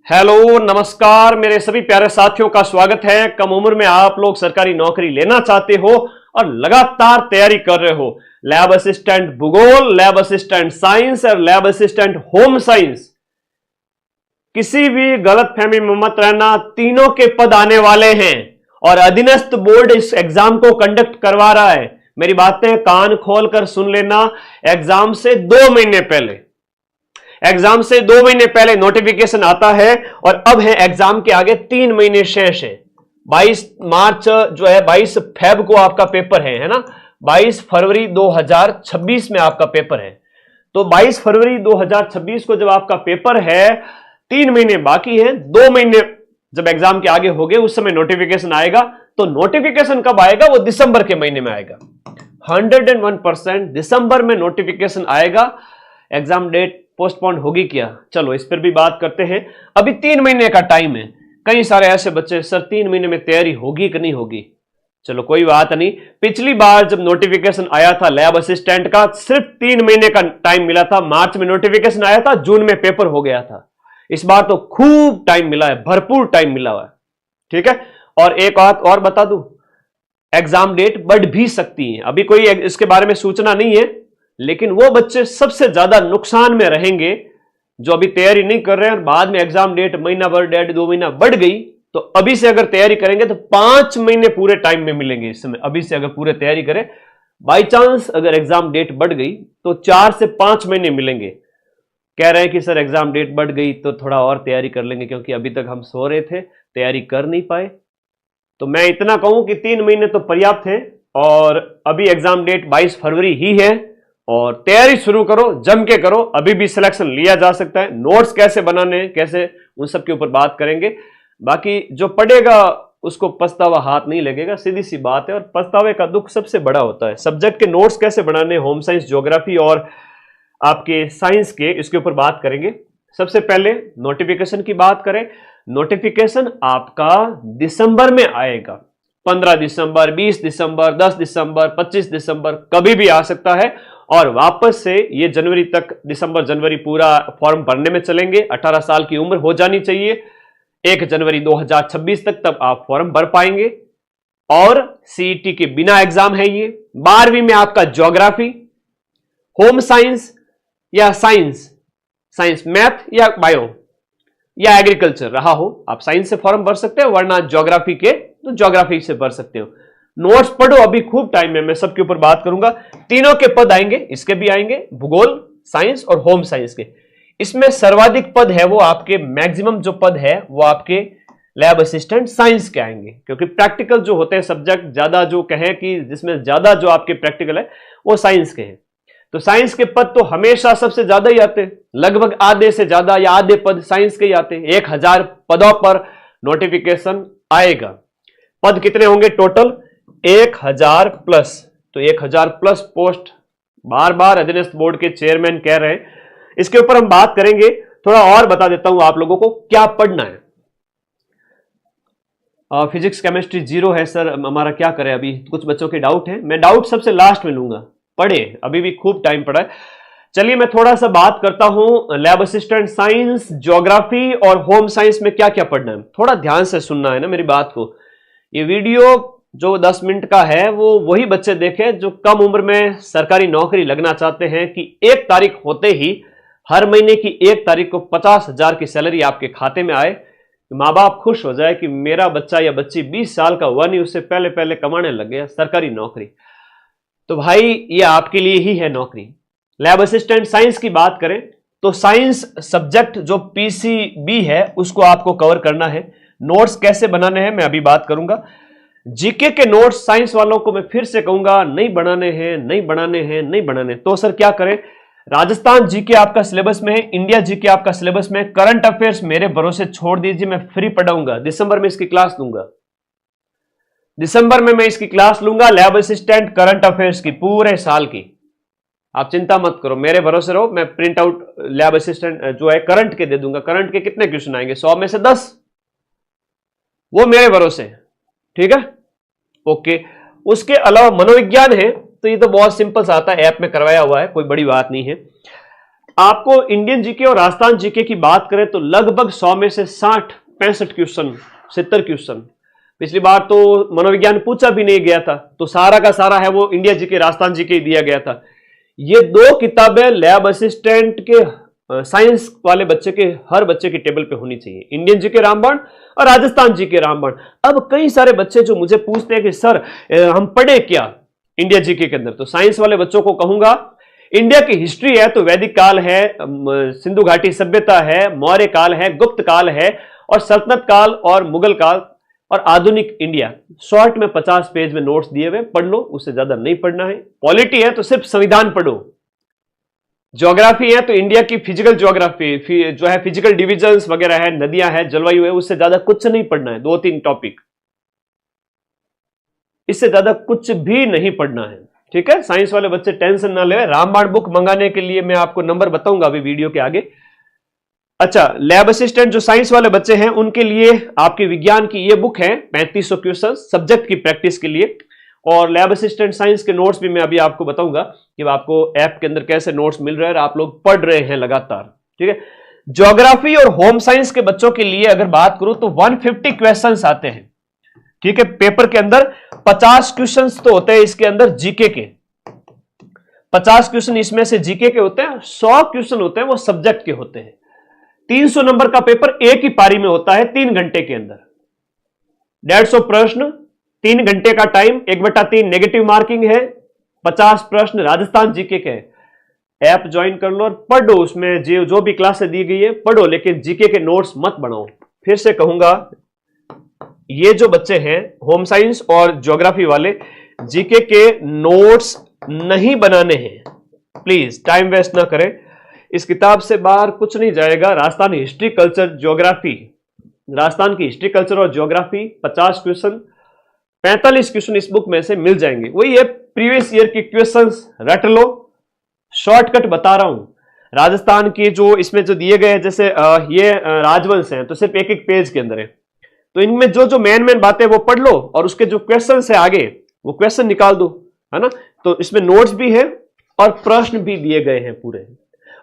Hello नमस्कार मेरे सभी प्यारे साथियों का स्वागत है। कम उम्र में आप लोग सरकारी नौकरी लेना चाहते हो और लगातार तैयारी कर रहे हो। लैब असिस्टेंट भूगोल, लैब असिस्टेंट साइंस और लैब असिस्टेंट होम साइंस। किसी भी गलतफहमी में मत रहना, तीनों के पद आने वाले हैं और अधीनस्थ बोर्ड इस एग्जाम को कंडक्ट करवा रहा है। मेरी बातें कान खोलकर सुन लेना। एग्जाम से 2 महीने पहले नोटिफिकेशन आता है और अब है एग्जाम के आगे 3 महीने शेष है। 22 मार्च जो है 22 फेब को आपका पेपर है ना। 22 फरवरी 2026 में आपका पेपर है। तो 22 फरवरी 2026 को जब आपका पेपर है, 3 महीने बाकी हैं। 2 महीने जब एग्जाम के आगे हो गए उस समय नोटिफिकेशन आएगा। तो नोटिफिकेशन कब आएगा? वो दिसंबर के महीने में आएगा। 101% दिसंबर में नोटिफिकेशन आएगा। एग्जाम डेट पोस्टपोन होगी क्या? चलो इस पर भी बात करते हैं। अभी 3 महीने का टाइम है। कई सारे ऐसे बच्चे, सर 3 महीने में तैयारी होगी कि नहीं होगी? चलो कोई बात नहीं। पिछली बार जब नोटिफिकेशन आया था लैब असिस्टेंट का, सिर्फ 3 महीने का टाइम मिला था। मार्च में नोटिफिकेशन आया था, जून में पेपर हो गया था। इस बार तो खूब टाइम मिला है, भरपूर टाइम मिला हुआ है। ठीक है। और एक बात और बता दूं, एग्जाम डेट बढ़ भी सकती है। अभी कोई इसके बारे में सूचना नहीं है, लेकिन वो बच्चे सबसे ज्यादा नुकसान में रहेंगे जो अभी तैयारी नहीं कर रहे हैं और बाद में एग्जाम डेट महीना भर, 1.5-2 महीना बढ़ गई। तो अभी से अगर तैयारी करेंगे तो 5 महीने पूरे टाइम में मिलेंगे। इस समय अभी से अगर पूरे तैयारी करें, बाई चांस अगर एग्जाम डेट बढ़ गई तो 4 से 5 महीने मिलेंगे। कह रहे हैं कि सर एग्जाम डेट बढ़ गई तो थोड़ा और तैयारी कर लेंगे, क्योंकि अभी तक हम सो रहे थे, तैयारी कर नहीं पाए। तो मैं इतना कहूं कि 3 महीने तो पर्याप्त है और अभी एग्जाम डेट 22 फरवरी ही है और तैयारी शुरू करो, जम के करो। अभी भी सिलेक्शन लिया जा सकता है। नोट्स कैसे बनाने हैं, कैसे, उन सब के ऊपर बात करेंगे। बाकी जो पढ़ेगा उसको पछतावा हाथ नहीं लगेगा, सीधी सी बात है। और पछतावे का दुख सबसे बड़ा होता है। सब्जेक्ट के नोट्स कैसे बनाने, होम साइंस, ज्योग्राफी और आपके साइंस के, इसके ऊपर बात करेंगे। सबसे पहले नोटिफिकेशन की बात करें। नोटिफिकेशन आपका दिसंबर में आएगा। 15 दिसंबर, 20 दिसंबर, 10 दिसंबर, 25 दिसंबर, कभी भी आ सकता है। और वापस से ये जनवरी तक, दिसंबर जनवरी पूरा फॉर्म भरने में चलेंगे। 18 साल की उम्र हो जानी चाहिए 1 जनवरी 2026 तक, तब आप फॉर्म भर पाएंगे। और सीईटी के बिना एग्जाम है ये। 12वीं में आपका ज्योग्राफी, होम साइंस या साइंस मैथ या बायो या एग्रीकल्चर रहा हो, आप साइंस से फॉर्म भर सकते हो, वरना ज्योग्राफी के तो ज्योग्राफी से भर सकते हो। नोट्स पढ़ो, अभी खूब टाइम है। मैं सबके ऊपर बात करूंगा। तीनों के पद आएंगे, इसके भी आएंगे, भूगोल, साइंस और होम साइंस के। इसमें सर्वाधिक पद है वो आपके, मैक्सिमम जो पद है वो आपके लैब असिस्टेंट साइंस के आएंगे, क्योंकि प्रैक्टिकल जो होते हैं सब्जेक्ट ज्यादा, जो कहें कि जिसमें ज्यादा जो आपके प्रैक्टिकल है वो साइंस के हैं। तो साइंस के पद तो हमेशा सबसे ज्यादा ही आते हैं, लगभग आधे से ज्यादा या आधे पद साइंस के ही आते हैं। 1000 पदों पर नोटिफिकेशन आएगा। पद कितने होंगे टोटल? 1000 प्लस। तो 1000 प्लस पोस्ट बार बार अधीनस्थ बोर्ड के चेयरमैन कह रहे हैं। इसके ऊपर हम बात करेंगे। थोड़ा और बता देता हूं आप लोगों को क्या पढ़ना है। फिजिक्स केमिस्ट्री 0 है सर, हमारा क्या करें? अभी कुछ बच्चों के डाउट है, मैं डाउट सबसे लास्ट में लूंगा। पढ़े, अभी भी खूब टाइम पड़ा है। चलिए मैं थोड़ा सा बात करता हूं लैब असिस्टेंट साइंस, ज्योग्राफी और होम साइंस में क्या क्या पढ़ना है। थोड़ा ध्यान से सुनना है ना मेरी बात को। ये वीडियो जो 10 मिनट का है वो वही बच्चे देखें जो कम उम्र में सरकारी नौकरी लगना चाहते हैं कि 1 तारीख होते ही, हर महीने की 1 तारीख को 50,000 की सैलरी आपके खाते में आए। माँ बाप खुश हो जाए कि मेरा बच्चा या बच्ची 20 साल का हुआ नहीं, उससे पहले पहले कमाने लग गया सरकारी नौकरी। तो भाई ये आपके लिए ही है नौकरी। लैब असिस्टेंट साइंस की बात करें तो साइंस सब्जेक्ट जो पीसीबी है उसको आपको कवर करना है। नोट्स कैसे बनाने हैं मैं अभी बात करूंगा। जीके के नोट्स साइंस वालों को मैं फिर से कहूंगा, नहीं बनाने हैं। तो सर क्या करें? राजस्थान जीके आपका सिलेबस में है, इंडिया जीके आपका सिलेबस में है। करंट अफेयर्स मेरे भरोसे छोड़ दीजिए, मैं फ्री पढ़ाऊंगा। दिसंबर में इसकी क्लास लूंगा। दिसंबर में मैं इसकी क्लास लूंगा, लैब असिस्टेंट करंट अफेयर्स की, पूरे साल की। आप चिंता मत करो, मेरे भरोसे रहो। मैं प्रिंट आउट लैब असिस्टेंट जो है करंट के दे दूंगा। करंट के कितने क्वेश्चन आएंगे? 100 में से 10, वो मेरे भरोसे। ठीक है, ओके। उसके अलावा मनोविज्ञान है तो ये तो बहुत सिंपल सा आता है, ऐप में करवाया हुआ है, कोई बड़ी बात नहीं है। आपको इंडियन जीके और राजस्थान जीके की बात करें तो लगभग 100 में से 60-65 क्वेश्चन, 70 क्वेश्चन। पिछली बार तो मनोविज्ञान पूछा भी नहीं गया था, तो सारा का सारा है वो इंडिया जीके राजस्थान जीके ही दिया गया था। ये 2 किताबें लैब असिस्टेंट के साइंस वाले बच्चे के, हर बच्चे की टेबल पे होनी चाहिए, इंडियन जीके रामबाण और राजस्थान जीके रामबाण। अब कई सारे बच्चे जो मुझे पूछते हैं कि सर हम पढ़े क्या इंडिया जीके के अंदर, तो साइंस वाले बच्चों को कहूंगा इंडिया की हिस्ट्री है तो वैदिक काल है, सिंधु घाटी सभ्यता है, मौर्य काल है, गुप्त काल है, और सल्तनत काल और मुगल काल और आधुनिक इंडिया। शॉर्ट में 50 पेज में नोट्स दिए हुए, पढ़ लो, उससे ज्यादा नहीं पढ़ना है। पॉलिटी है तो सिर्फ संविधान पढ़ो। ज्योग्राफी है तो इंडिया की फिजिकल ज्योग्राफी जो है, फिजिकल डिविजन्स वगैरह है, नदियां है, जलवायु है, उससे ज्यादा कुछ नहीं पढ़ना है। 2-3 टॉपिक, इससे ज्यादा कुछ भी नहीं पढ़ना है, ठीक है। साइंस वाले बच्चे टेंशन ना ले। रामबाण बुक मंगाने के लिए मैं आपको नंबर बताऊंगा अभी वीडियो के आगे। अच्छा, लैब असिस्टेंट जो साइंस वाले बच्चे हैं उनके लिए आपके विज्ञान की ये बुक है 3500 क्वेश्चन सब्जेक्ट की प्रैक्टिस के लिए, और लैब असिस्टेंट साइंस के नोट्स भी मैं अभी आपको बताऊंगा कि आपको ऐप के अंदर कैसे नोट्स मिल रहे हैं और आप लोग पढ़ रहे हैं लगातार, ठीक है। ज्योग्राफी और होम साइंस के बच्चों के लिए अगर बात करूं तो 150 क्वेश्चन आते हैं, ठीक है। पेपर के अंदर 50 क्वेश्चन तो होते हैं इसके अंदर जीके के, 50 क्वेश्चन इसमें से जीके के होते हैं, 100 क्वेश्चन होते हैं वो सब्जेक्ट के होते हैं। 300 नंबर का पेपर एक ही पारी में होता है 3 घंटे के अंदर, 150 प्रश्न, 3 घंटे का टाइम, 1/3 नेगेटिव मार्किंग है, 50 प्रश्न राजस्थान जीके के। ऐप ज्वाइन कर लो और पढ़ो, उसमें जो भी क्लासें दी गई है पढ़ो, लेकिन जीके के नोट्स मत बनाओ। फिर से कहूंगा, ये जो बच्चे हैं होम साइंस और ज्योग्राफी वाले, जीके के नोट्स नहीं बनाने हैं, प्लीज टाइम वेस्ट ना करें। इस किताब से बाहर कुछ नहीं जाएगा। Rajasthan history culture geography, Rajasthan की हिस्ट्री कल्चर और ज्योग्राफी 50 क्वेश्चन, 45 क्वेश्चन इस बुक में से मिल जाएंगे। वही है प्रीवियस ईयर की क्वेश्चंस रट लो, शॉर्टकट बता रहा हूं। राजस्थान के जो इसमें जो दिए गए हैं, जैसे ये राजवंश हैं तो सिर्फ एक पेज के अंदर है, तो इनमें जो जो मेन बातें वो पढ़ लो और उसके जो क्वेश्चन है आगे वो क्वेश्चन निकाल दो, है ना। तो इसमें नोट्स भी है और प्रश्न भी दिए गए हैं पूरे,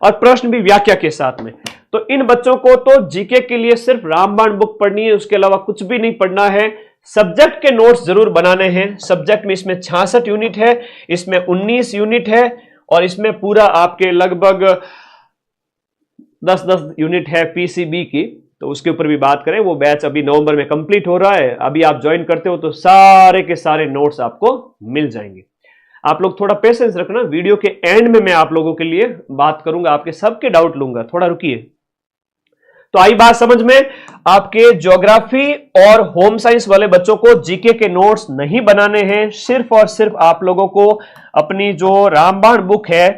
और प्रश्न भी व्याख्या के साथ में। तो इन बच्चों को तो जीके के लिए सिर्फ रामबाण बुक पढ़नी है, उसके अलावा कुछ भी नहीं पढ़ना है। सब्जेक्ट के नोट्स जरूर बनाने हैं। सब्जेक्ट में इसमें 66 यूनिट है, इसमें 19 यूनिट है, और इसमें पूरा आपके लगभग 10-10 यूनिट है पीसीबी की, तो उसके ऊपर भी बात करें। वो बैच अभी नवंबर में कंप्लीट हो रहा है, अभी आप ज्वाइन करते हो तो सारे के सारे नोट्स आपको मिल जाएंगे। आप लोग थोड़ा पेशेंस रखना, वीडियो के एंड में मैं आप लोगों के लिए बात करूंगा, आपके सबके डाउट लूंगा, थोड़ा रुकिए। तो आई बात समझ में, आपके ज्योग्राफी और होम साइंस वाले बच्चों को जीके के नोट्स नहीं बनाने हैं, सिर्फ और सिर्फ आप लोगों को अपनी जो रामबाण बुक है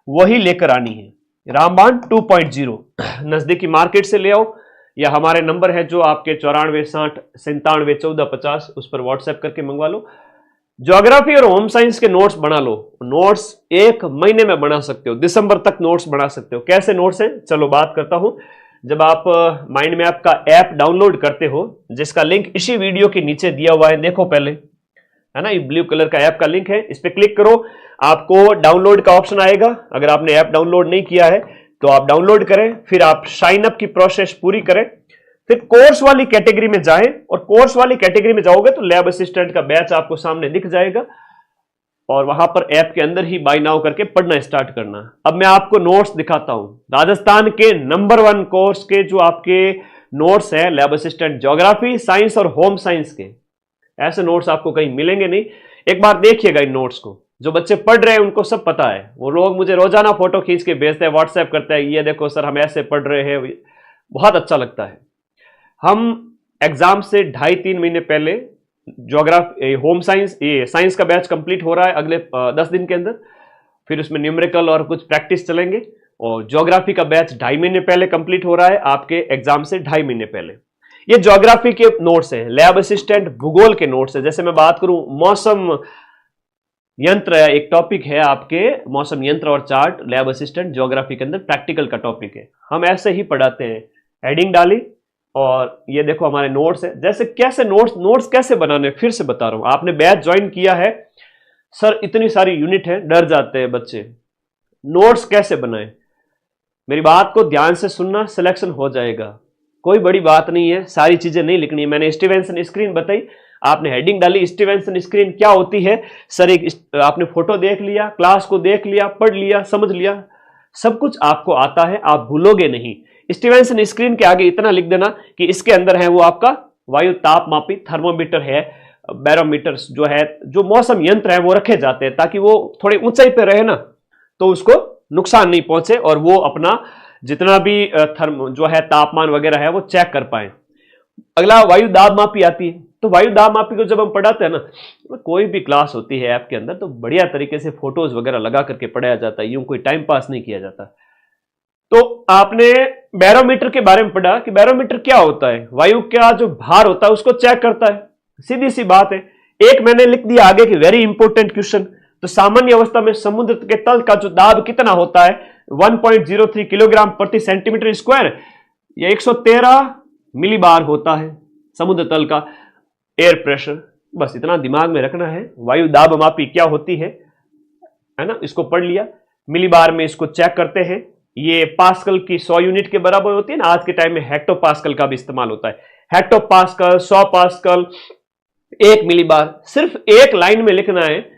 वही लेकर आनी है, रामबाण 2.0। नजदीकी मार्केट से ले आओ, या हमारे नंबर है जो आपके 94 60 97 14 50, उस पर व्हाट्सएप करके मंगवा लो। ज्योग्राफी और होम साइंस के नोट्स बना लो। नोट्स 1 महीने में बना सकते हो, दिसंबर तक नोट्स बना सकते हो। कैसे नोट्स हैं, चलो बात करता हूं। जब आप माइंड मैप का ऐप डाउनलोड करते हो, जिसका लिंक इसी वीडियो के नीचे दिया हुआ है, देखो पहले, है ना, ये ब्लू कलर का ऐप का लिंक है, इस पर क्लिक करो, आपको डाउनलोड का ऑप्शन आएगा। अगर आपने ऐप डाउनलोड नहीं किया है तो आप डाउनलोड करें, फिर आप साइन अप की प्रोसेस पूरी करें, फिर कोर्स वाली कैटेगरी में जाएं, और कोर्स वाली कैटेगरी में जाओगे तो लैब असिस्टेंट का बैच आपको सामने दिख जाएगा, और वहां पर ऐप के अंदर ही बाय नाउ करके पढ़ना स्टार्ट करना। अब मैं आपको नोट्स दिखाता हूं, राजस्थान के नंबर 1 कोर्स के जो आपके नोट्स है लैब असिस्टेंट ज्योग्राफी, साइंस और होम साइंस के, ऐसे नोट्स आपको कहीं मिलेंगे नहीं। एक बार देखिएगा इन नोट्स को, जो बच्चे पढ़ रहे हैं उनको सब पता है। वो लोग मुझे रोजाना फोटो खींच के भेजते हैं, व्हाट्सएप करते हैं, ये देखो सर हम ऐसे पढ़ रहे हैं, बहुत अच्छा लगता है। हम एग्जाम से 2.5-3 महीने पहले ज्योग्राफी, होम साइंस, ये साइंस का बैच कंप्लीट हो रहा है अगले 10 दिन के अंदर, फिर उसमें न्यूमेरिकल और कुछ प्रैक्टिस चलेंगे, और ज्योग्राफी का बैच 2.5 महीने पहले कंप्लीट हो रहा है, आपके एग्जाम से 2.5 महीने पहले। ये ज्योग्राफी के नोट्स हैं। लैब असिस्टेंट भूगोल के नोट्स है। जैसे मैं बात करूं मौसम यंत्र, एक टॉपिक है आपके मौसम यंत्र और चार्ट, लैब असिस्टेंट ज्योग्राफी के अंदर प्रैक्टिकल का टॉपिक है। हम ऐसे ही पढ़ाते हैं, हेडिंग डाली और ये देखो हमारे नोट्स है। जैसे कैसे नोट्स कैसे बनाने, फिर से बता रहा हूं। आपने बैच ज्वाइन किया है, सर इतनी सारी यूनिट है, डर जाते हैं बच्चे, नोट्स कैसे बनाए। मेरी बात को ध्यान से सुनना, सिलेक्शन हो जाएगा, कोई बड़ी बात नहीं है, सारी चीजें नहीं लिखनी है। मैंने स्टीवेंसन स्क्रीन बताई, आपने हेडिंग डाली स्टीवेंसन स्क्रीन क्या होती है सर, एक आपने फोटो देख लिया, क्लास को देख लिया, पढ़ लिया, समझ लिया, सब कुछ आपको आता है, आप भूलोगे नहीं। स्टीवेंसन स्क्रीन के आगे इतना लिख देना कि इसके अंदर है वो आपका वायु तापमापी, थर्मोमीटर है, बैरोमीटर जो है, जो मौसम यंत्र है वो रखे जाते हैं ताकि वो थोड़ी ऊंचाई पे रहे ना, तो उसको नुकसान नहीं पहुंचे और वो अपना जितना भी थर्म जो है तापमान वगैरह है वो चेक कर पाए। अगला वायु दाब मापी आती है। तो वायु दाब मापी को जब हम पढ़ाते हैं ना, तो कोई भी क्लास होती है ऐप के अंदर, तो बढ़िया तरीके से फोटोज वगैरह लगा करके पढ़ाया जाता है, यूं कोई टाइम पास नहीं किया जाता। तो आपने बैरोमीटर के बारे में पढ़ा कि बैरोमीटर क्या होता है, वायु का जो भार होता है उसको चेक करता है, सीधी सी बात है। एक मैंने लिख दिया आगे कि वेरी इंपॉर्टेंट क्वेश्चन, तो सामान्य अवस्था में समुद्र के तल का जो दाब कितना होता है 1.03 किलोग्राम प्रति सेंटीमीटर स्क्वायर, या 113 मिलीबार होता है समुद्र तल का एयर प्रेशर। बस इतना दिमाग में रखना है। वायु दाब मापी क्या होती है ना, इसको पढ़ लिया। मिलीबार में इसको चेक करते हैं, ये पास्कल की 100 यूनिट के बराबर होती है ना। आज के टाइम में हेक्टो पास्कल का भी इस्तेमाल होता है, हेक्टो पास्कल, 100 पास्कल, 1 मिलीबार। सिर्फ एक लाइन में लिखना है।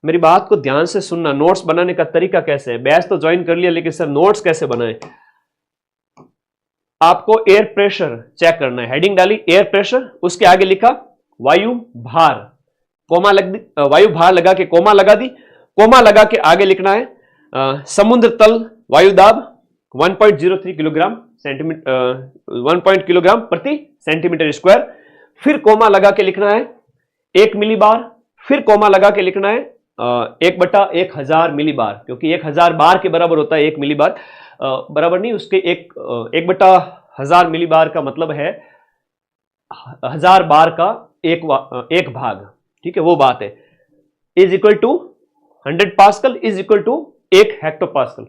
मेरी बात को ध्यान से सुनना। नोट्स बनाने का तरीका कैसे है, बैच तो ज्वाइन कर लिया, लेकिन सर नोट्स कैसे बनाए। आपको एयर प्रेशर चेक करना है, हेडिंग डाली एयर प्रेशर, उसके आगे लिखा वायु भार, कोमा लग दी, वायु भार लगा के कोमा लगा दी, कोमा लगा के आगे लिखना है समुद्र तल वायु दाब 1.03 किलोग्राम सेंटीमीटर 1 किलोग्राम प्रति सेंटीमीटर स्क्वायर, फिर कोमा लगा के लिखना है 1 मिलीबार, फिर कोमा लगा के लिखना है 1/1000 मिलीबार, क्योंकि 1000 बार के बराबर होता है 1 मिलीबार, बराबर नहीं, उसके 1/1000 मिलीबार का मतलब है 1000 बार का एक भाग, ठीक है, वो बात है। Is equal to 100 pascal is equal to 1 hecto pascal.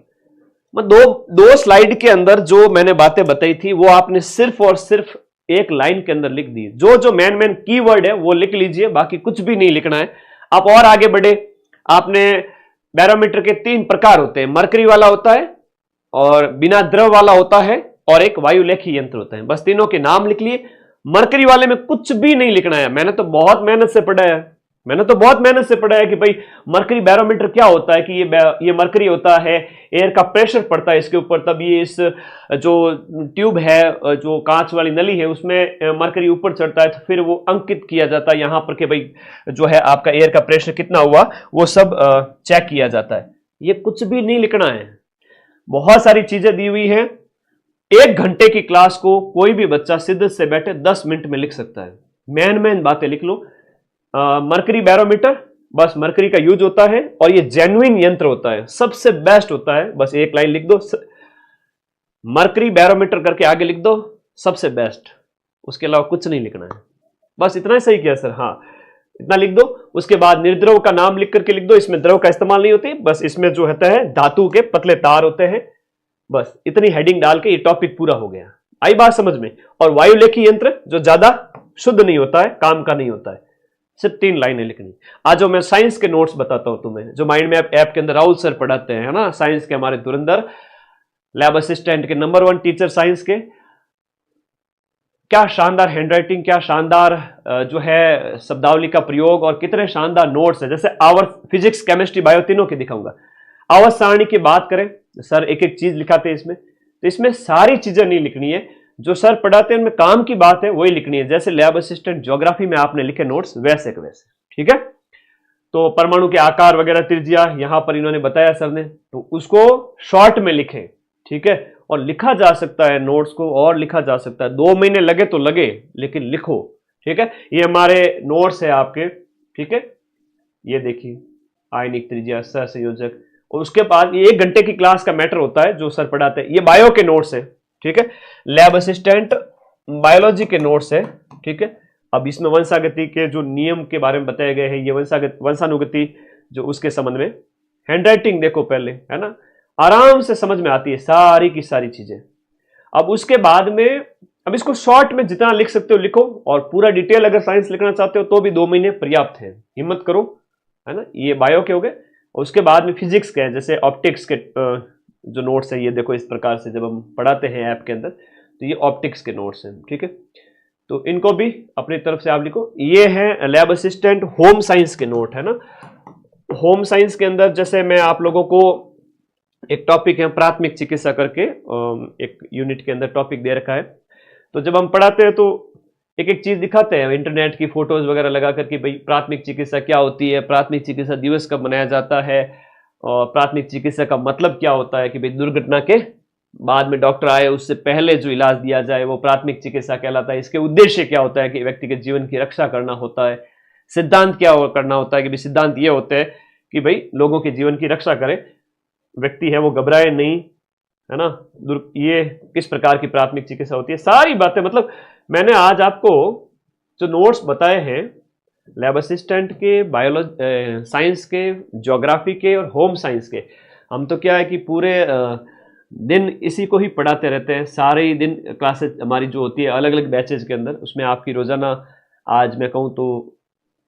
दो स्लाइड के अंदर जो मैंने बातें बताई थी वो आपने सिर्फ और सिर्फ एक लाइन के अंदर लिख दी। जो मेन कीवर्ड है वो लिख लीजिए, बाकी कुछ भी नहीं लिखना है। आप और आगे बढ़े, आपने बैरोमीटर के 3 प्रकार होते हैं, मरकरी वाला होता है और बिना द्रव वाला होता है और एक वायुलेखी यंत्र होता है। बस तीनों के नाम लिख लिए। मरकरी वाले में कुछ भी नहीं लिखना है। मैंने तो बहुत मेहनत से पढ़ा है कि भाई मरकरी बैरोमीटर क्या होता है, कि ये मरकरी होता है, एयर का प्रेशर पड़ता है इसके ऊपर, तब ये इस जो ट्यूब है, जो कांच वाली नली है, उसमें मरकरी ऊपर चढ़ता है, तो फिर वो अंकित किया जाता है यहां पर कि भाई जो है आपका एयर का प्रेशर कितना हुआ, वो सब चेक किया जाता है। ये कुछ भी नहीं लिखना है। बहुत सारी चीजें दी हुई है। 1 घंटे की क्लास को कोई भी बच्चा सिद्ध से बैठे 10 मिनट में लिख सकता है। मेन बातें लिख लो। मरकरी बैरोमीटर, बस मरकरी का यूज होता है और ये जेन्युइन यंत्र होता है, सबसे बेस्ट होता है। बस एक लाइन लिख दो, मरकरी बैरोमीटर करके आगे लिख दो, सबसे बेस्ट। उसके अलावा कुछ नहीं लिखना है। बस इतना ही सही किया सर, हाँ इतना लिख दो। उसके बाद निर्द्रव का नाम लिख करके लिख दो, इसमें द्रव का इस्तेमाल नहीं होती, बस इसमें जो होता है धातु के पतले तार होते हैं। बस इतनी हेडिंग डाल के ये टॉपिक पूरा हो गया। आई बात समझ में। और वायुलेखी यंत्र जो ज्यादा शुद्ध नहीं होता है, काम का नहीं होता है, सिर्फ 3 लाइनें लिखनी। आज जो मैं साइंस के नोट्स बताता हूं तुम्हें, जो माइंड मैप ऐप के अंदर राहुल सर पढ़ाते हैं, है ना, साइंस के हमारे धुरंधर लैब असिस्टेंट के नंबर 1 टीचर साइंस के। क्या शानदार हैंडराइटिंग, क्या शानदार जो है शब्दावली का प्रयोग, और कितने शानदार नोट्स है। जैसे आवर्त, फिजिक्स, केमिस्ट्री, बायो तीनों की दिखाऊंगा। आवर्त सारणी की बात करें, सर एक एक चीज लिखाते हैं इसमें, तो इसमें सारी चीजें नहीं लिखनी है। जो सर पढ़ाते हैं उनमें काम की बात है वही लिखनी है। जैसे लैब असिस्टेंट ज्योग्राफी में आपने लिखे नोट्स, वैसे के वैसे, ठीक है। तो परमाणु के आकार वगैरह, त्रिज्या यहां पर इन्होंने बताया सर ने, तो उसको शॉर्ट में लिखें, ठीक है। और लिखा जा सकता है नोट्स को, और लिखा जा सकता है। 2 महीने लगे तो लगे, लेकिन लिखो, ठीक है। ये हमारे नोट्स है आपके, ठीक है। ये देखिए आयनिक त्रिज्या, सहसंयोजक, और उसके बाद ये 1 घंटे की क्लास का मैटर होता है जो सर पढ़ाते हैं। ये बायो के नोट्स है, ठीक है। लैब असिस्टेंट बायोलॉजी के नोट्स है, ठीक है। अब इसमें वंशागति के जो नियम के बारे में बताए गए हैं, ये वंशानुगति जो उसके संबंध में। हैंडराइटिंग देखो पहले, है ना, आराम से समझ में आती है सारी की सारी चीजें। अब उसके बाद में, अब इसको शॉर्ट में जितना लिख सकते हो लिखो, और पूरा डिटेल अगर साइंस लिखना चाहते हो तो भी 2 महीने पर्याप्त है, हिम्मत करो, है ना। ये बायो के हो गए। और उसके बाद में फिजिक्स के हैं, जैसे ऑप्टिक्स के जो नोट्स है ये देखो इस प्रकार से जब हम पढ़ाते हैं ऐप के अंदर, तो ये ऑप्टिक्स के नोट्स हैं, ठीक है। तो इनको भी अपनी तरफ से आप लिखो। ये है लैब असिस्टेंट होम साइंस के नोट, है ना। होम साइंस के अंदर जैसे मैं आप लोगों को एक टॉपिक है प्राथमिक चिकित्सा करके, एक यूनिट के अंदर टॉपिक दे रखा है। तो जब हम पढ़ाते हैं तो एक एक चीज दिखाते हैं, इंटरनेट की फोटोज वगैरह लगा करके, भाई प्राथमिक चिकित्सा क्या होती है, प्राथमिक चिकित्सा दिवस कब मनाया जाता है, और प्राथमिक चिकित्सा का मतलब क्या होता है कि भाई दुर्घटना के बाद में डॉक्टर आए उससे पहले जो इलाज दिया जाए वो प्राथमिक चिकित्सा कहलाता है। इसके उद्देश्य क्या होता है कि व्यक्ति के जीवन की रक्षा करना होता है। सिद्धांत क्या करना होता है कि भाई सिद्धांत ये होते हैं कि भाई लोगों के जीवन की रक्षा करे, व्यक्ति है वो घबराए नहीं, है ना। ये किस प्रकार की प्राथमिक चिकित्सा होती है, सारी बातें। मतलब मैंने आज आपको जो नोट्स बताए हैं लैब असिस्टेंट के, बायोलॉजी साइंस के, ज्योग्राफी के और होम साइंस के, हम तो क्या है कि पूरे दिन इसी को ही पढ़ाते रहते हैं। सारे ही दिन क्लासेस हमारी जो होती है अलग अलग बैचेज के अंदर, उसमें आपकी रोजाना, आज मैं कहूँ तो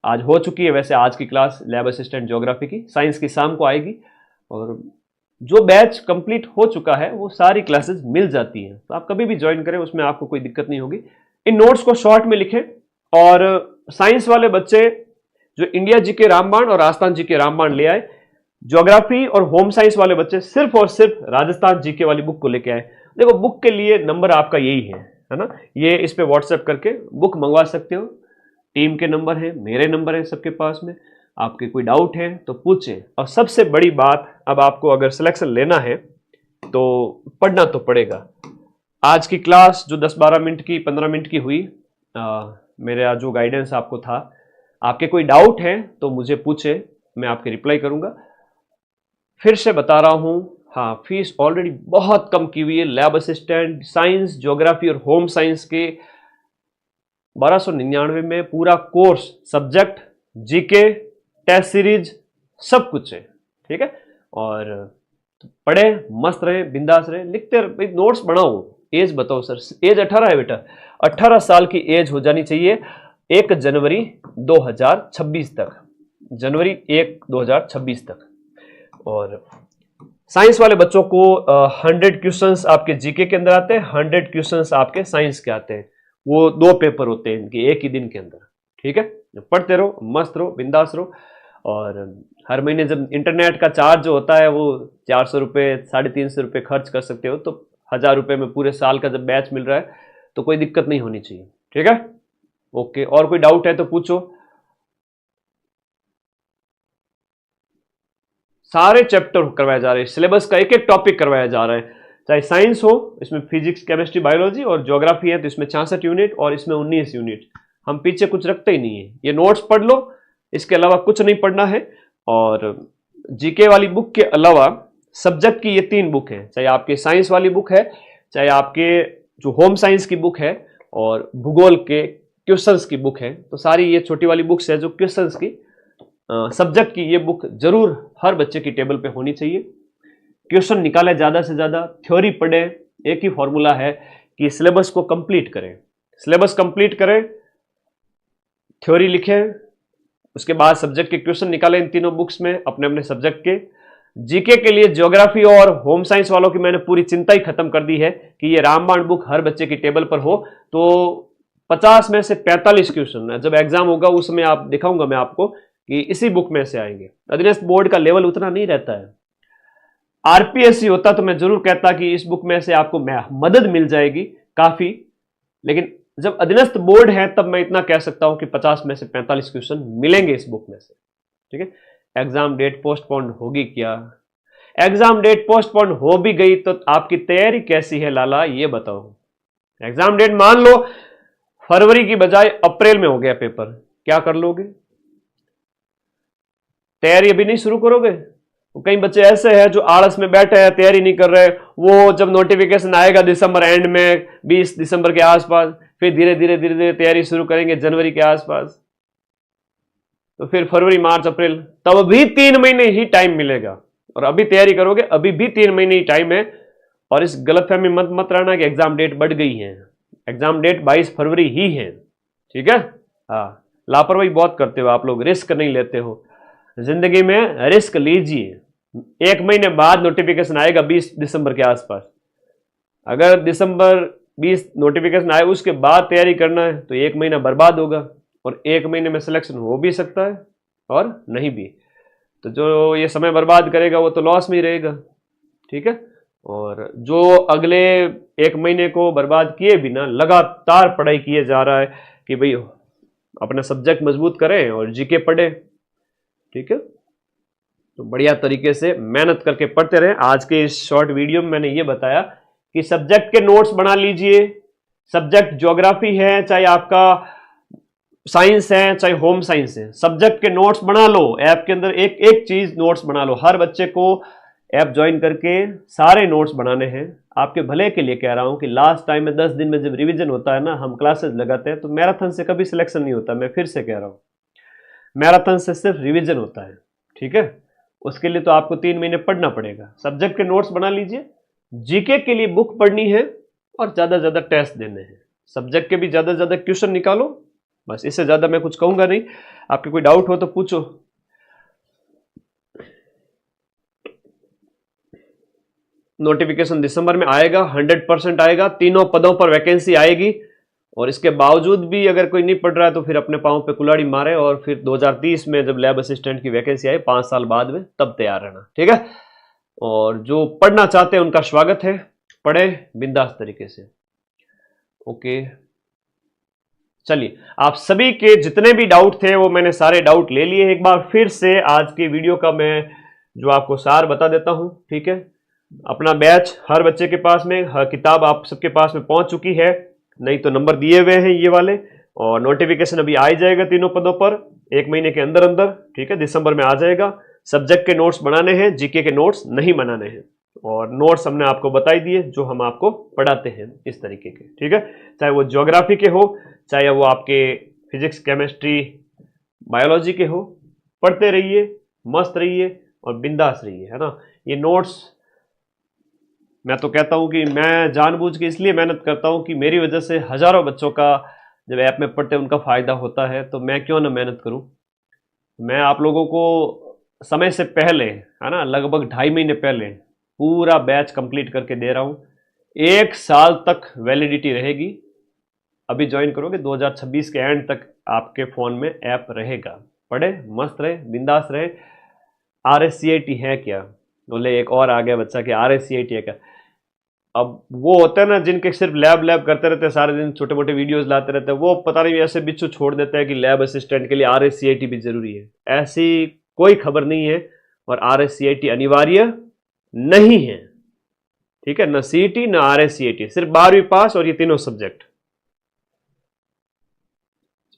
आज हो चुकी है वैसे आज की क्लास लैब असिस्टेंट ज्योग्राफी की, साइंस की शाम को आएगी, और जो बैच कंप्लीट हो चुका है वो सारी क्लासेस मिल जाती हैं। तो आप कभी भी ज्वाइन करें, उसमें आपको कोई दिक्कत नहीं होगी। इन नोट्स को शॉर्ट में लिखें। और साइंस वाले बच्चे जो इंडिया जी के रामबाण और राजस्थान जी के रामबाण ले आए, ज्योग्राफी और होम साइंस वाले बच्चे सिर्फ और सिर्फ राजस्थान जीके वाली बुक को लेके आए। देखो बुक के लिए नंबर आपका यही है ना, ये इस पे व्हाट्सएप करके बुक मंगवा सकते हो। टीम के नंबर है, मेरे नंबर है सबके पास में। आपके कोई डाउट है तो पूछें। और सबसे बड़ी बात, अब आपको अगर सिलेक्शन लेना है तो पढ़ना तो पड़ेगा। आज की क्लास जो 10-12 मिनट की, 15 मिनट की हुई, मेरा जो गाइडेंस आपको था, आपके कोई डाउट है तो मुझे पूछे, मैं आपके रिप्लाई करूंगा। फिर से बता रहा हूं, हाँ, फीस ऑलरेडी बहुत कम की हुई है। लैब असिस्टेंट साइंस, ज्योग्राफी और होम साइंस के 1299 में पूरा course, subject, GK, test series, सब कुछ है, ठीक है। और पढ़े, मस्त रहे, बिंदास रहे, लिखते रहे, नोट्स बनाओ। एज बताओ सर, एज 18 है बेटा, 18 साल की एज हो जानी चाहिए 1 जनवरी 2026 तक, जनवरी 1 2026 तक। और साइंस वाले बच्चों को 100 क्वेश्चंस आपके जीके के अंदर आते हैं, 100 क्वेश्चंस आपके साइंस के आते हैं। वो 2 पेपर होते हैं इनके एक ही दिन के अंदर, ठीक है। पढ़ते रहो, मस्त रहो, बिंदास रहो। और हर महीने जब इंटरनेट का चार्ज जो होता है वो 400 रुपये, 350 रुपये खर्च कर सकते हो, तो 1000 रुपये में पूरे साल का जब बैच मिल रहा है तो कोई दिक्कत नहीं होनी चाहिए, ठीक है। ओके, और कोई डाउट है तो पूछो। सारे चैप्टर करवाए जा रहे हैं, सिलेबस का एक एक टॉपिक करवाया जा रहा है, चाहे साइंस हो, इसमें फिजिक्स, केमिस्ट्री, बायोलॉजी, और ज्योग्राफी है तो इसमें 66 यूनिट और इसमें 19 यूनिट। हम पीछे कुछ रखते ही नहीं है। ये नोट्स पढ़ लो, इसके अलावा कुछ नहीं पढ़ना है। और जीके वाली बुक के अलावा सब्जेक्ट की ये 3 बुक हैं, चाहे आपके साइंस वाली बुक है, चाहे आपके जो होम साइंस की बुक है, और भूगोल के क्वेश्चंस की बुक है। तो सारी ये छोटी वाली बुक्स है जो क्वेश्चंस की, सब्जेक्ट की, ये बुक जरूर हर बच्चे की टेबल पे होनी चाहिए। क्वेश्चन निकाले ज्यादा से ज्यादा, थ्योरी पढ़े। एक ही फॉर्मूला है कि सिलेबस को कंप्लीट करें, सिलेबस कंप्लीट करें, थ्योरी लिखें, उसके बाद सब्जेक्ट के क्वेश्चन निकालें इन तीनों बुक्स में अपने अपने सब्जेक्ट के। जीके के लिए ज्योग्राफी और होम साइंस वालों की मैंने पूरी चिंता ही खत्म कर दी है कि ये रामबाण बुक हर बच्चे की टेबल पर हो। तो 50 में से 45 क्वेश्चन जब एग्जाम होगा उस समय आप दिखाऊंगा मैं आपको कि इसी बुक में से आएंगे। अधीनस्थ बोर्ड का लेवल उतना नहीं रहता है। आरपीएससी होता तो मैं जरूर कहता कि इस बुक में से आपको मदद मिल जाएगी काफी, लेकिन जब अधीनस्थ बोर्ड है तब मैं इतना कह सकता हूं कि 50 में से 45 क्वेश्चन मिलेंगे इस बुक में से, ठीक है। एग्जाम डेट पोस्टपोन होगी क्या? एग्जाम डेट पोस्टपोन हो भी गई तो आपकी तैयारी कैसी है लाला, ये बताओ। एग्जाम डेट मान लो फरवरी की बजाय अप्रैल में हो गया पेपर, क्या कर लोगे? तैयारी अभी नहीं शुरू करोगे? तो कई बच्चे ऐसे हैं जो आलस में बैठे हैं, तैयारी नहीं कर रहे। वो जब नोटिफिकेशन आएगा दिसंबर एंड में, 20 दिसंबर के आसपास, फिर धीरे धीरे तैयारी शुरू करेंगे जनवरी के आसपास, तो फिर फरवरी, मार्च, अप्रैल, तब भी 3 महीने ही टाइम मिलेगा। और अभी तैयारी करोगे अभी भी 3 महीने ही टाइम है। और इस गलतफहमी मत रहना कि एग्जाम डेट बढ़ गई है। एग्जाम डेट 22 फरवरी ही है, ठीक है। हाँ, लापरवाही बहुत करते हो आप लोग, रिस्क नहीं लेते हो। जिंदगी में रिस्क लीजिए, 1 महीने बाद नोटिफिकेशन आएगा 20 दिसंबर के आसपास। अगर दिसंबर 20 नोटिफिकेशन आए उसके बाद तैयारी करना है तो 1 महीना बर्बाद होगा, और 1 महीने में सिलेक्शन हो भी सकता है और नहीं भी। तो जो ये समय बर्बाद करेगा वो तो लॉस में ही रहेगा, ठीक है। और जो अगले 1 महीने को बर्बाद किए बिना लगातार पढ़ाई किए जा रहा है कि भाई अपना सब्जेक्ट मजबूत करें और जीके पढ़े, ठीक है, तो बढ़िया तरीके से मेहनत करके पढ़ते रहें। आज के इस शॉर्ट वीडियो में मैंने ये बताया कि सब्जेक्ट के नोट्स बना लीजिए। सब्जेक्ट ज्योग्राफी है, चाहे आपका साइंस है, चाहे होम साइंस है, सब्जेक्ट के नोट्स बना लो। ऐप के अंदर एक एक चीज नोट्स बना लो। हर बच्चे को ऐप ज्वाइन करके सारे नोट्स बनाने हैं। आपके भले के लिए कह रहा हूं कि लास्ट टाइम में 10 दिन में जब रिवीजन होता है ना, हम क्लासेस लगाते हैं, तो मैराथन से कभी सिलेक्शन नहीं होता। मैं फिर से कह रहा हूं, मैराथन से सिर्फ रिवीजन होता है, ठीक है। उसके लिए तो आपको 3 महीने पढ़ना पड़ेगा। सब्जेक्ट के नोट्स बना लीजिए, जीके के लिए बुक पढ़नी है और ज्यादा ज्यादा टेस्ट देने हैं। सब्जेक्ट के भी ज्यादा ज्यादा क्वेश्चन निकालो, बस इससे ज्यादा मैं कुछ कहूंगा नहीं। आपके कोई डाउट हो तो पूछो। नोटिफिकेशन दिसंबर में आएगा, 100% आएगा। तीनों पदों पर वैकेंसी आएगी, और इसके बावजूद भी अगर कोई नहीं पढ़ रहा है तो फिर अपने पांव पे कुल्हाड़ी मारे, और फिर 2030 में जब लैब असिस्टेंट की वैकेंसी आए 5 साल बाद में, तब तैयार रहना, ठीक है। और जो पढ़ना चाहते हैं उनका स्वागत है, पढ़े बिंदास तरीके से। ओके, चलिए, आप सभी के जितने भी डाउट थे वो मैंने सारे डाउट ले लिए। एक बार फिर से आज की वीडियो का मैं जो आपको सार बता देता हूं, ठीक है। अपना बैच हर बच्चे के पास में, हर किताब आप सबके पास में पहुंच चुकी है, नहीं तो नंबर दिए हुए हैं ये वाले। और नोटिफिकेशन अभी आ ही जाएगा तीनों पदों पर 1 महीने के अंदर अंदर, ठीक है, दिसंबर में आ जाएगा। सब्जेक्ट के नोट्स बनाने हैं, जीके के नोट्स नहीं बनाने हैं। और नोट्स हमने आपको बताई दिए जो हम आपको पढ़ाते हैं इस तरीके के, ठीक है। चाहे वो ज्योग्राफी के हो, चाहे वो आपके फिजिक्स, केमिस्ट्री, बायोलॉजी के हो, पढ़ते रहिए, मस्त रहिए और बिंदास रहिए, है ना। ये नोट्स मैं तो कहता हूं कि मैं जानबूझ के इसलिए मेहनत करता हूं कि मेरी वजह से हजारों बच्चों का जब ऐप में पढ़ते उनका फायदा होता है, तो मैं क्यों ना मेहनत करूं। मैं आप लोगों को समय से पहले, है ना, लगभग 2.5 महीने पहले पूरा बैच कंप्लीट करके दे रहा हूं। 1 साल तक वैलिडिटी रहेगी। अभी ज्वाइन करोगे 2026 के एंड तक आपके फोन में ऐप रहेगा। पढ़े, मस्त रहे, बिंदास रहे। RSCIT है क्या? बोले एक और आ गया बच्चा कि RSCIT है क्या? अब वो होता है ना जिनके सिर्फ लैब करते रहते हैं, सारे दिन छोटे मोटे वीडियोस लाते रहते हैं, वो पता नहीं ऐसे बिच्छू छोड़ देते हैं कि लैब असिस्टेंट के लिए RSCIT भी जरूरी है। ऐसी कोई खबर नहीं है, और RSCIT अनिवार्य नहीं है, ठीक है। ना CET ना RSCIT, सिर्फ 12वीं पास और ये तीनों सब्जेक्ट।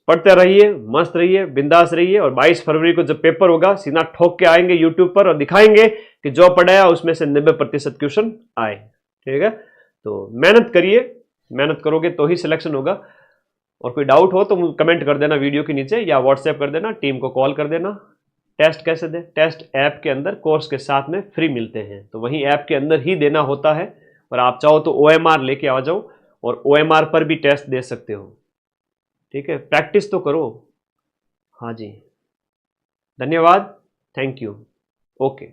पढ़ते रहिए, मस्त रहिए, बिंदास रहिए, और 22 फरवरी को जब पेपर होगा सीधा ठोक के आएंगे यूट्यूब पर और दिखाएंगे कि जो पढ़ाया उसमें से 90% क्वेश्चन आए, ठीक है। तो मेहनत करिए, मेहनत करोगे तो ही सिलेक्शन होगा। और कोई डाउट हो तो कमेंट कर देना वीडियो के नीचे, या व्हाट्सएप कर देना, टीम को कॉल कर देना। टेस्ट कैसे दें? टेस्ट ऐप के अंदर कोर्स के साथ में फ्री मिलते हैं, तो वहीं ऐप के अंदर ही देना होता है। और आप चाहो तो OMR लेके आ जाओ, और OMR पर भी टेस्ट दे सकते हो, ठीक है। प्रैक्टिस तो करो। हाँ जी, धन्यवाद, थैंक यू, ओके।